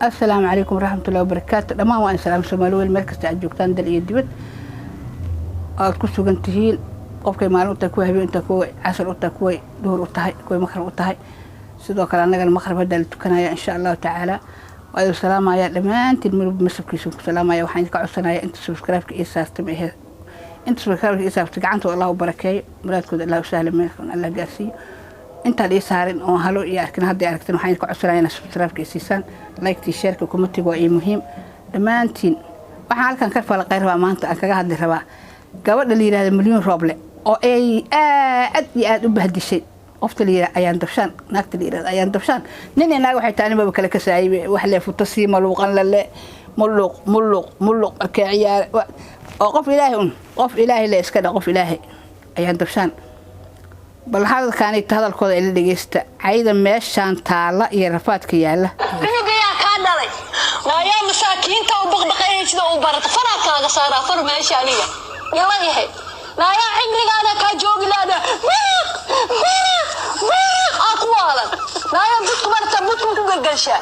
السلام عليكم ورحمة الله وبركاته. لما هو سلام سومالي المركز تاع جوجتان دل iyo dibad aad ku sugan tihiin qofkay maalinta ku habeentaa ku casar u tahay ku duhur u tahay ku maqrib u tahay sidoo kale anagana maqrib hadal tukanaya insha Allah taala waa salaamaya dhamaantiin masabkiisa ku salaamaya waxaan ka codsanayaa inta subscribe-ka iyo saartay inta subscribe-ka iyo saartay gacanta Allah barakeeyo muraadkooda Allah sahlan meelkan Allah gaarsiiyo inta ay saarin oo halo iyo arkin hadda aragteen waxaan ka codsanayaa in subscribe-ka siisaan like share-ka comment-iga waa muhiim dhamaantiin waxaan halkan ka falaqay rabaa maanta aan kaga hadli rabaa gabadha la yiraahdo Milyan Roble oo ay aad iyo aad u bahdishay qofta la yiraahdo ayaan dabshaan naagta la yiraahdo ayaan dabshaan nin inaag waxay taaniba kala ka saayay wax la futo si maluuqan la muluq ka ciyaar oo qof ilaahay la iska qof ilaahay ayaan dabshaan bal hadalkaani hadalkooda ila dhageysta ayda meeshan taala iyo rafaadka yaala aniga ka dhalay waaya masaakiinta u baqbaqayayda u barata faraakaaga saara farmeesha aniga yalla yahay laaya cimrigaana ka joogi laada aqwaala laaya dadku barta budku ku galgasha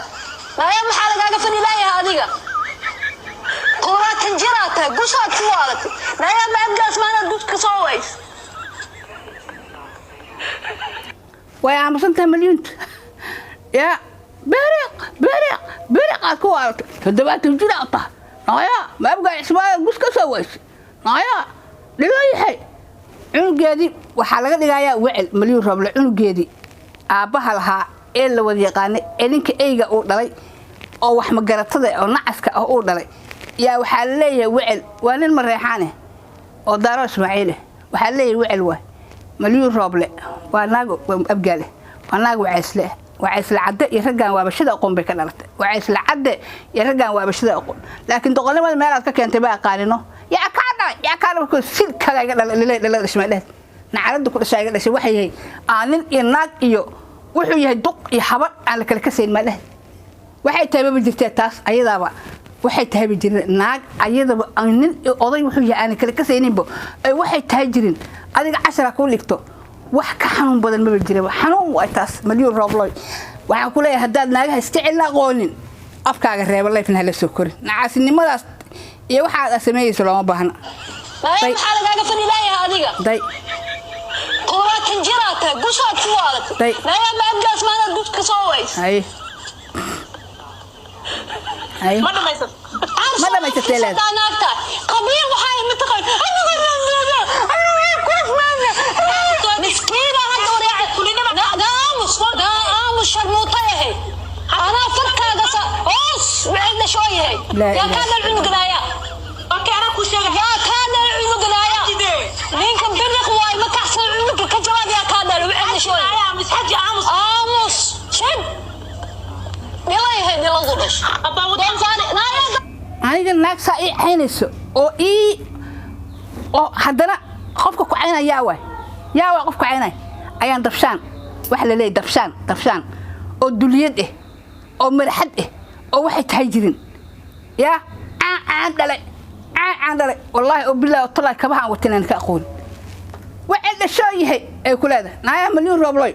laaya maxaa lagaaga fadhilayaa adiga quraatan jirata gusaad ku waalata laaya maadgaas maana dadka soo ways ويا مصنت مليون يا برق أكوارت فدبات الجرأة نايا ما أبغى اسمها بس كسويس نايا ليه حي عنقدي وحلقة دقايا وعل مليون ربع عنقدي أبها لها إلا وذيقاني إنك إيجا أو دلي أو وحمة جرتة أو نعسك أو دلي يا وحليه وعل وين المريحانة أو دار إسماعيله وحليه وعل مليون روبله واناغو ابغاله واناغو عيسله وعيسله عده يرغان وابشده اقون بك دلته وعيسله عده يرغان وابشده اقون لكن دقلمada meel aad ka keentay baa qaanino ya kaana ku sil kala la ismaadeed nacarada ku dhashay dhashay waxay yahay aanin iyo naag iyo wuxuu yahay duq iyo xabar aan la kala ka seen maadeh waxay tahay ma jirtay taas ayadaaba waxay tahay jirin naag ayadaba aanin oday wuxuu yahay aan kala ka seeninba ay waxay tahay jirin adiga 10 ku ligto wax ka xanuun badan ma jiraba xanuun waa taas Milyan Roble waxaan ku leeyahay hadaad naagaha isticmaal aqoonin afkaaga reebo leefna la soo korin nacaasinimadaas iyo waxa aad sameeyayso lama baahna ay waxa lagaaga fadhilayaa adiga day quraatan jirata gusaad ku waalata laaya maadgaas maana dadka soo ways ما دميت تلاد قبيل وحاي متقن مسكينة هذا وريعة كلنا دام الشرموطة هي أنا فركة قصة أوس بعدنا شوية هي يا كان العنق نايا يا كان العنق نايا منكم برق واي ما تحصل العنق كجواب يا كان بعدنا شوية مش حاجة عامس شب يلا يهدي لغدش aniga naag saai xinayso oo hadana qofka ku caynaya yaa qofka caynay ayaan dabshaan wax la leeyahay dabshaan oo duliyad oo marxad oo waxay tahay jirin yaa aan dalay wallahi oo bilaa tala kabahan watanaan ka aqoon waxa la shooyahay ay ku leedahay naaya Milyan Roble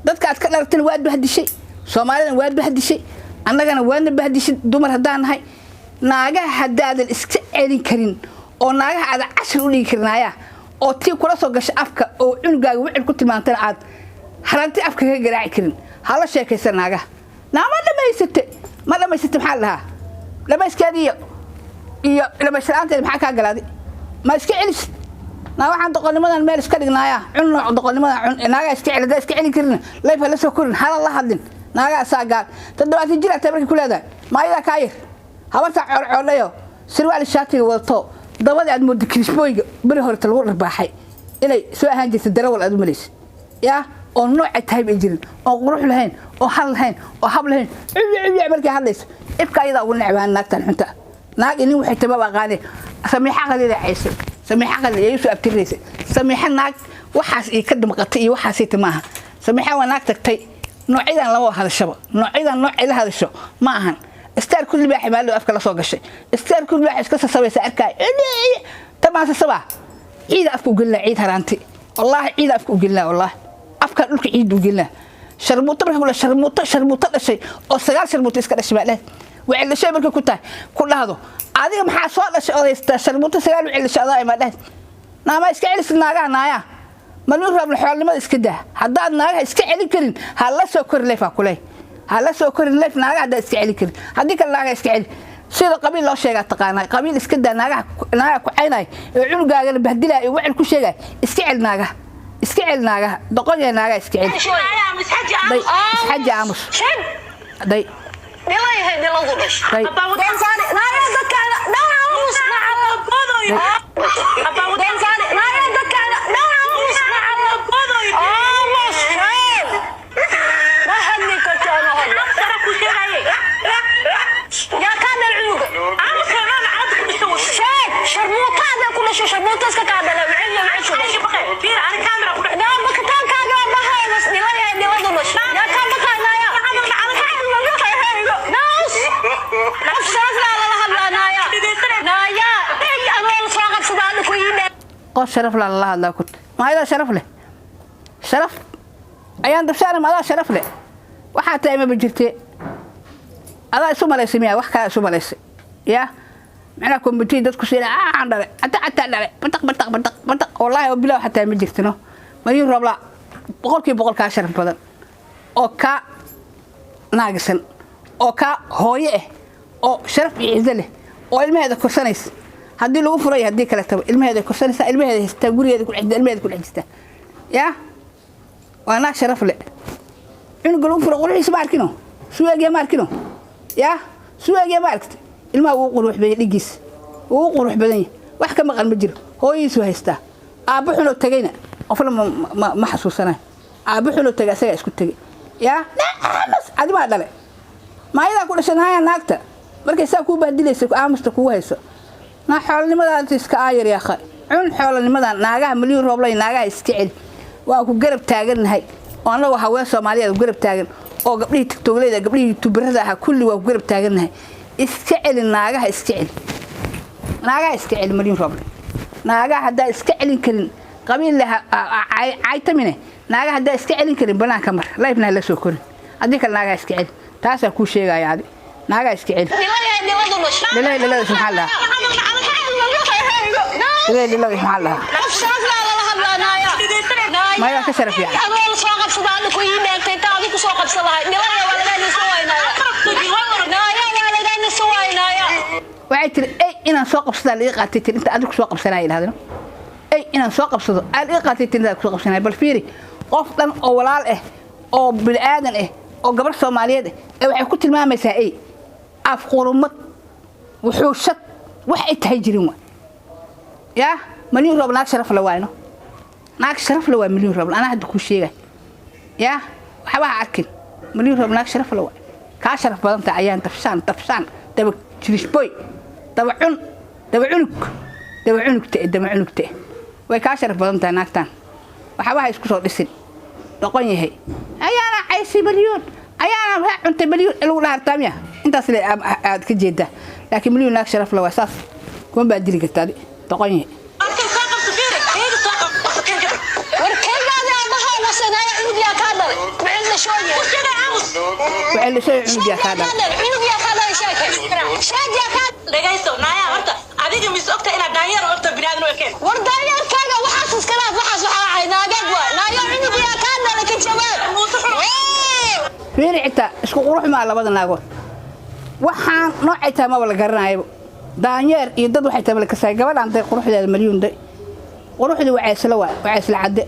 dadka aad ka dharteen waad bahdishay Soomaalidan waad bahdishay annagana waana bahdishay dumar hadaan nahay naagaha hadaadan iska celin karin oo naagaha aad cashir u dhigi karnaaya oo tii kula soo gashay afka oo cunugaaga wixii ku tilmaantay aad haranti afka ka garaaci karin hala sheekaysan naagaha naama dhamaysatay maxaa lahaa dhamayskaadiyo iyo dhamayshanaanteed maxaa ka galaaday ma iska celis naa waxaan doqonimadan meel iska dhignaaya nooc doqonimadan naaga iska celin karin leefa la soo korin hala la hadlin naaga saagaan toddobaad jir aad markii ku leedahay maayada kaayir habarta corcoolayo sirwaal shaatiga wadato dabada aad moodo krisbooyga bari hore lagu dharbaaxay inay soo ahaan jirtay darawal aad u maleysay yaa oo nooc tahay bay jirin oo qurux lahayn oo hal lahayn oo hab lahayn markii hadlayso ibka ayada ugu necbaan naagtan xunta naag inuu waxay tababa qaade samiixa qadida ciise samiixa qadida ay soo abtiraysa samiixa naag waxaas ay ka damqatay iyo waxaas ay tamaaha samiixa waa naag tagtay noocyada lama hadashaba noocyada nooc ila hadasho ma ahan استار كل واحد ماله أفكار صوغ الشيء استار كل واحد كسر سوي سأركاي تمام سبعة عيد أفكو قلنا عيد هرانتي والله عيد أفكو قلنا والله أفكار لك عيد وقلنا sharmuuto marka sharmuuto dhashay oo sagaal sharmuuto iska dhashay baa wixii dhashay marka ku tahay ku dhahdo adiga maxaa soo dhashay odaysta sharmuuto sagaal wixii dhashay adaa ma dhahay naama iska celis naagaha naaya maluu rab xoolnimada iska daa haddaad naagaha iska celin karin ha la soo kori leefa kulay ha la soo kori leef naagaha haddaad iska celin karin haddii kale naagaha iska celi sida qabiil loo sheegaa taqaanaa qabiil iska daa naagaha ku caynay ee cunugaagana bahdilaa ee wixii ku sheegay iska cel naagaha iska cel naagaha doqon yahay naagaha iska cel isxaji aamus day نلاقي هاي نلاقي ليش؟ دينزاني لا يدك على لا عروس نعم بضوي دينزاني لا يدك على لا عروس نعم بضوي مش فين ما هنيك كانوا هلا ترى كل شيء هاي يا كان العلوق أنا كمان عندك بسوي شيء شرموطة هذا كل شيء شرموطة اسكت هذا لو علم عيش شيء بخير في على الكاميرا لا بكتان كاميرا بهاي بس نلاقي مش يا كان بكتان لا يا قص شرف الله الله كنت ما هذا شرف له شرف أيام دفشان ما هذا شرف له وحتى ما بجرتي هذا سو ماليس مياه وحكا سو ماليس يا معنا بتي دتك سينا عندنا حتى بطق والله وبلا حتى ما جرتنا ما يروح لا بقول كا شرف بدل أو كا ناقصن أو كا هوية أو شرف يعزله أو المهذا كرسانيس هدي لو فري هدي كلا تبع المهذا كرسانيس المهذا يستقولي هذا كل عند المهذا كل عجزته يا وأنا شرف له إنه قالوا فرق ولا يسمع كنو شو يجي ماركنو يا شو يجي ماركت الماء وقروح بيجيس وقروح بدني وحكى ما قال مجرى هو يسوى هسته أبوحنا تجينا أفلا ما حسوسنا أبوحنا تجا سيا إسكت تجي يا لا بس عادي ما أدري ما إذا كل شيء هاي ناقته مركز ساكو بديله ساكو مستكوه هسه نا حول لماذا تسكاير يا أخي عن حول لماذا ناقة مليون روبلا ناقة استعد وأكو قرب تاجر هاي وأنا وحوي سوماليا قرب تاجر أو قبلي تكتولي ده قبلي تبرزها كل وقرب تاجر هاي استعد الناقة استعد ناقة استعد مليون روبلا ناقة هدا استعد كلن قبيل لها عايتمنه ناقة هدا استعد كلن بنا كمر لا يبنى لا سكون هذيك الناقة استعد تاسع كل شيء يعني ناقة استعد لا سبحان الله لا سبحان الله ما يا كشرف يعني أنا سوق بصدق لكوي ما تتابع كسوق بصدق نلاقي ولدنا سوينا ولدنا سوينا وعيت أي إن سوق بصدق لقيت أنت أدرك سوق بصدق هذا أي إن سوق بصدق لقيت أنت سوق بصدق بالفيري قفلا أو ولا أو بالآدم أو قبل الصومالية أو كنت الماء مسائي أفقر مت وحوشت وحيت هيجرون يا مليون روبل ناك شرف لوينه ناك شرف لوين مليون روبل أنا هدي كل شيء يا حبها أكل مليون روبل ناك شرف لوين كاشرف بدن تعيان تفشان تبى تريش بوي تبى عنك تأ وكاشرف بدن تناك تان وحبها يسكت صوت السن تقولي هي أنا عايز مليون أنا أنت مليون الأولى هرتامية أنت أصلي كجدة لكن مليون ناك شرف لوين صاف كم بدري كتادي تقولي وعلى شيء عندي هذا dhagaysto naaya horta adiga mis ogta ina daanyar ogta binaadin way keen war daanyar kaaga waxaas iska laaf waxaas waxa ay naagad waa naaya cunug ya ka dhalay ka jawaab fiiricta isku qurux ma labada naagood waxaan noocayta ma wala garanayo daanyar iyo dad waxay tabal ka saay gabadhan day quruxdeeda milyan day quruxdu waxay isla cadde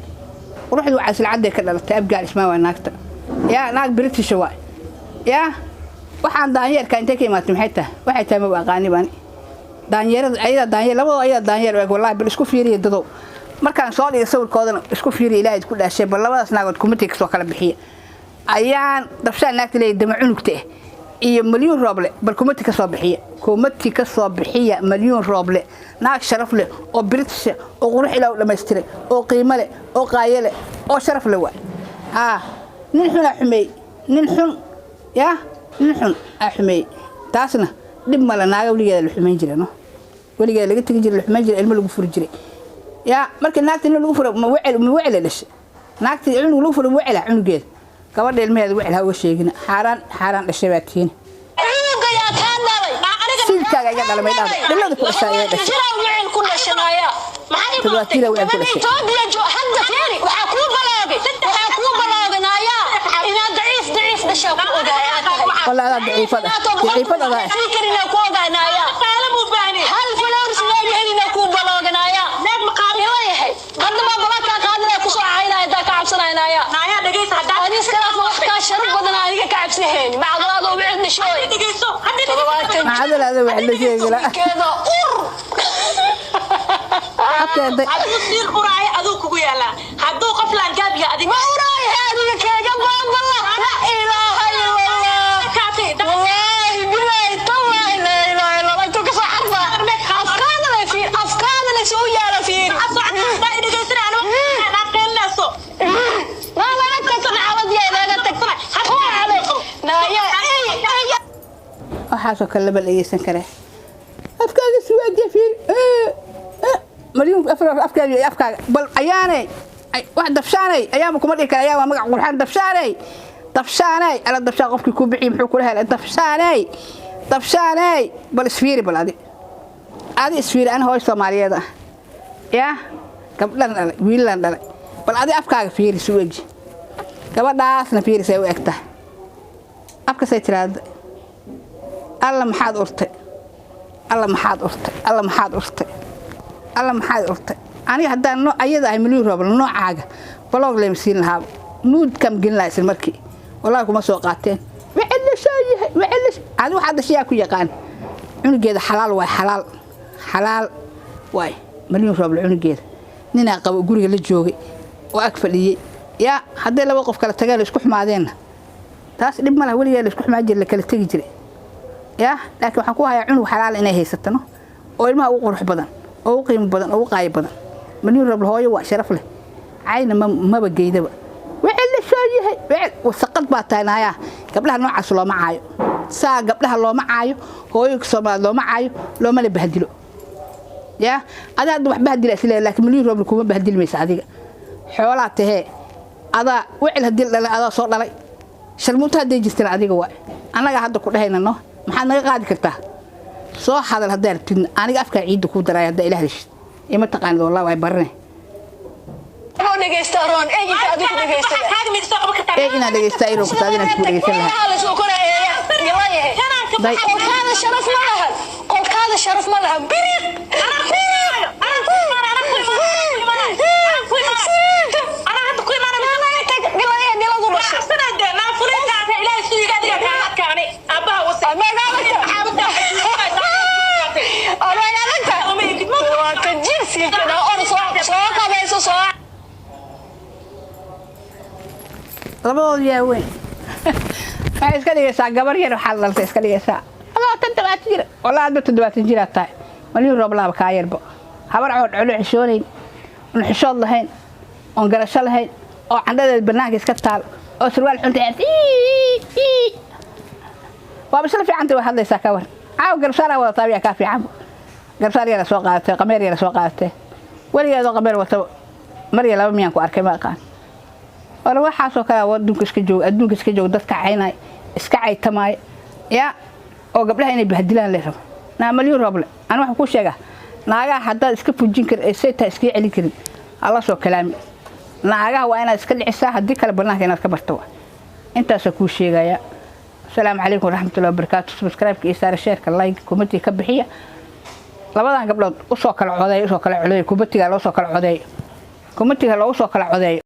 quruxdu waxay isla cadde ka dhalatay abgaal ismaa waa naagta يا ناق بريتش واي يا waxaan daanyeerka intee ka imaatay maxay tahay waxay tahay ma aqaani baan daanyeer labo daanyeer wallahi bil isku fiiriyo dado markaan soo dhigay sawirkoodana isku fiiriyo ilaahay ku dhaashay bal labadaas naagood kumatiga soo kala bixiya ayaan dabshaan naagta leeyahay dama cunugta iyo milyan rooble bal kumatiga soo bixiya milyan rooble naag sharaf leh oo british oo qurux ilaa dhameystiray oo qiimo leh oo qaayay leh oo sharaf leh waay نحن أحمي نحن يا نحن أحمي تاسنا دم مالا ناقة ولي الحمي جرينا ولي لقيت تجري الحمي جري الملك فرجري يا مركز ناقة إنه الغفر موعل ليش ناقة عنو الغفر موعل عنو جيل gabadha ilmaheeda wixii uga sheegina xaaraan dhashay baa tiina cunuga yaa kaan dhalay silkaaga iga dhalmay dhilada ku dhashay ayaa dhashay jira wicil ku dhashanaya maxaa toddobaatiina wicil ku dhashay Ethiopia jo hadda fiiri waxaa kuu balooginaya inaad daciif dhashay ku ogaaya والله هذا ضعيفة هذا فكرنا كوغانايا قالم وباني هل فلورس وين هنا كو بلوغنايا ناك مقابل ويحي قد ما بلاك قادنا كسو عينا اذا كعبسنايا نايا دغيس هدا اني اسكلا وقت شرب بدنا اني كعبسنهين مع غلاضو بعدنا شوي دغيسو هدي ما عاد هذا وحده شيء لا كذا حتى تصير قراي ادو كوغو يالا هدو قفلان غابيا ادي ما قراي هذه كيغا والله لا اله الا الله كاتي والله بالله طلع لا اله الا الله انتو كصحفه افكارنا سو يالا فين اصعد لا دغيسنا انا قلناسو لا انت تنعود يا لا تقطع حتى عليكم لا يا waxaasoo kale laba dhegeysan kare afkaaga suwaadiya fiir مريم أفكار بل أياني واحد دفشاني أيام كم مريك أيام مقع قرحان دفشاني أنا دفشان قفك يكون بعيم حكوا لها دفشاني بل اسفيري بل هذه اسفيري أنا هو الصومالية ده يا قبل لا ويلان ده بل هذه أفكار فيري سويج قبل داسنا فيري سوي أكتر أفكار سيتراد الله محاد أرتي الله محاد أرتي أنا هذا النوع أيضا مليون ربع النوع عاجة بلوغ لي مسين لها نود كم جن لا يصير مركي والله كم سوقاتين وعلش هذا واحد شيء أكو يقان عنق هذا حلال واي حلال واي مليون ربع عنق هذا نينا قبل جوري للجوجي وأكفل يا هذا لو وقف كلا تجاري سكح معدين تاس لب ماله ولي اللي سكح معجل لك تجري يا لكن حكوها يا عنق حلال إنه هي ستنا وإلما وقرح بدن أو قيم بدن أو قايب بدن مليون ربع هاي وشرف له عين ما بقي ده وعلى شيء وعلى وسقط باتنا يا قبلها نوع عسلو معايو سا قبلها لو معايو هو يكسر لو معايو لو ما بهدله يا هذا واحد بهدله سلا لكن مليون ربع كوما بهدل مساعدك حولاته هذا وعلى هدل هذا صور لي شرموتها دي جستر عادي جوا أنا قاعد أقول هنا إنه ما حد قاعد كرته صح هذا الهدار أنا أفكر عيد كود راي هذا إله ليش إما تقان والله ويبرني رون دقيستارون أي كادو دقيستار هذا متساقب كتير إيه أنا دقيستايرو كتادين أنت دقيستار لها قل هذا شرف مالها قل هذا شرف مالها بريق labadooda yaa weyn waxay iska dhigaysaa gabar yar waxaa laltay iska dhigaysaa toddobaatan jir walaa aad 70 jir aad tahay maliyun roob laaba kaa yarba habar cood colo xishoonayn on xishood lahayn on garasho lahayn oo candhadeed banaanka iska taal oo surwaal xunta waa bisla fiicanta way hadlaysaa ka war caaw garsaara wada taabiya ka fiican garsaar yar soo qaadatay qameer yar soo qaadatay waligeedo qameer wata mariya laba miyaan ku arkay ma aqaan wala waxa soo kala wadunka iska joog dadka caynay iska caytamay ya oo gabdhaha inay bahdilaan leeyahay na maliyun roble aan wax ku sheega naaga hadda iska fujin kar ee sayta iska celin karin alla soo kalaami naaga waa inaad iska dhicisaa hadii kala banaanka inaad ka barto intaas ku sheegaya السلام عليكم ورحمة الله وبركاته سبسكرايب كيسار شير لايك كومنتي كبحية لبدان قبل وصوك العودي كومنتي قال وصوك العودي كومنتي قال وصوك العودي